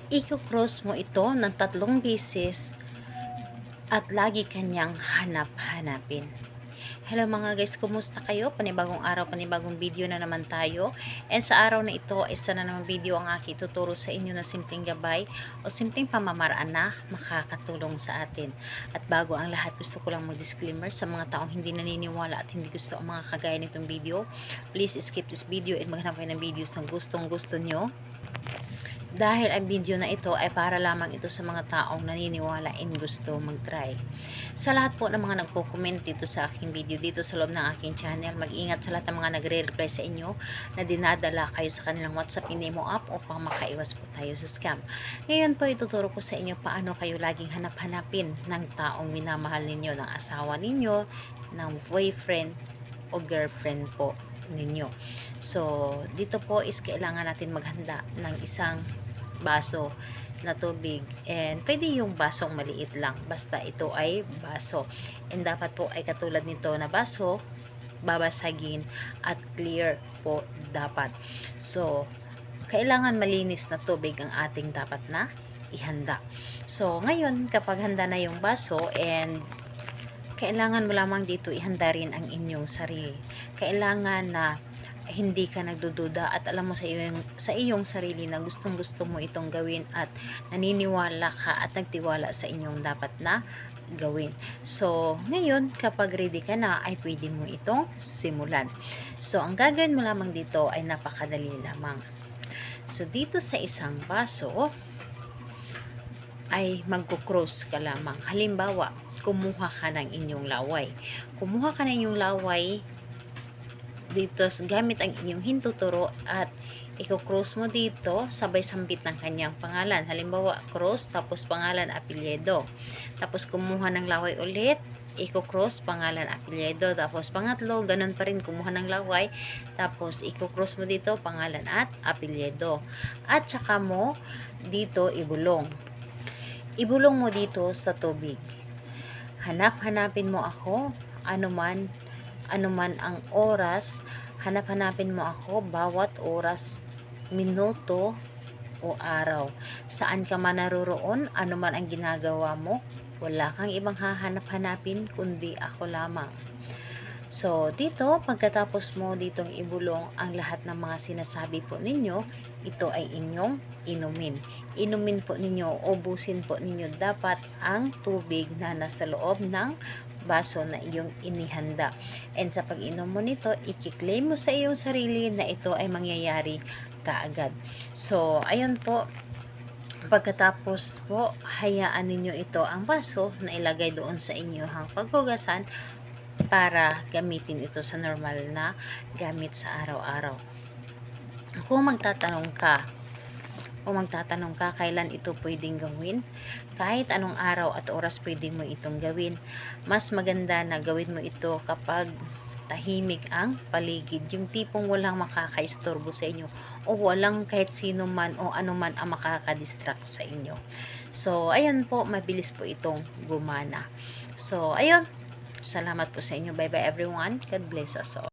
Iko-cross mo ito ng 3 beses at lagi kanyang hanap-hanapin. Hello mga guys, kumusta kayo? Panibagong araw, panibagong video na naman tayo. And sa araw na ito, isa na naman video ang aking tuturo sa inyo na simpleng gabay o simpleng pamamaraan na makakatulong sa atin. At bago ang lahat, gusto ko lang mag-disclaimer sa mga taong hindi naniniwala at hindi gusto ang mga kagaya nitong video. Please skip this video at maghanap kayo ng videos na gustong-gusto nyo. Dahil ang video na ito ay para lamang ito sa mga taong naniniwala and gusto mag-try. Sa lahat po ng mga nagko-comment dito sa aking video, dito sa loob ng aking channel, mag-ingat sa lahat ng mga nagre-reply sa inyo na dinadala kayo sa kanilang WhatsApp Inimo app upang makaiwas po tayo sa scam. Ngayon po ituturo ko sa inyo paano kayo laging hanap-hanapin ng taong minamahal ninyo, ng asawa ninyo, ng boyfriend o girlfriend po ninyo. So, dito po is kailangan natin maghanda ng isang baso na tubig, and pwede yung basong maliit lang, basta ito ay baso, and dapat po ay katulad nito na baso, babasagin at clear po dapat. So, kailangan malinis na tubig ang ating dapat na ihanda. So, ngayon kapag handa na yung baso, and kailangan mo lamang dito ihanda rin ang inyong sarili. Kailangan na hindi ka nagdududa at alam mo sa iyong sarili na gustong-gusto mo itong gawin at naniniwala ka at nagtiwala sa inyong dapat na gawin. So, ngayon kapag ready ka na ay pwede mo itong simulan. So, ang gagawin mo lamang dito ay napakadali lamang. So, dito sa isang baso ay magko-cross ka lamang. Halimbawa, kumuha ka ng inyong laway. Kumuha ka ng inyong laway dito gamit ang inyong hintuturo at i-cross mo dito sabay sambit ng kanyang pangalan. Halimbawa, cross tapos pangalan, apelyido. Tapos kumuha ng laway ulit, i-cross pangalan, apelyido. Tapos pangatlo, ganun pa rin, kumuha ng laway tapos i-cross mo dito pangalan at apelyido. At saka mo dito ibulong. Ibulong mo dito sa tubig. Hanap-hanapin mo ako anuman ang oras, hanap-hanapin mo ako bawat oras, minuto o araw. Saan ka man naroroon, anuman ang ginagawa mo, wala kang ibang hahanap-hanapin kundi ako lamang. So, dito, pagkatapos mo ditong ibulong ang lahat ng mga sinasabi po ninyo, ito ay inyong inumin. Inumin po ninyo, ubusin po ninyo dapat ang tubig na nasa loob ng baso na iyong inihanda. And sa pag-inom mo nito, i-claim mo sa iyong sarili na ito ay mangyayari kaagad. So, ayun po. Pagkatapos po, hayaan ninyo ito ang baso na ilagay doon sa inyong paghugasan para gamitin ito sa normal na gamit sa araw-araw. Kung magtatanong ka kailan ito pwedeng gawin, kahit anong araw at oras pwede mo itong gawin. Mas maganda na gawin mo ito kapag tahimik ang paligid, yung tipong walang makakaistorbo sa inyo o walang kahit sino man o anuman ang makakadistract sa inyo. So, ayan po, mabilis po itong gumana. So, ayun, salamat po sa inyo. Bye bye everyone. God bless us all.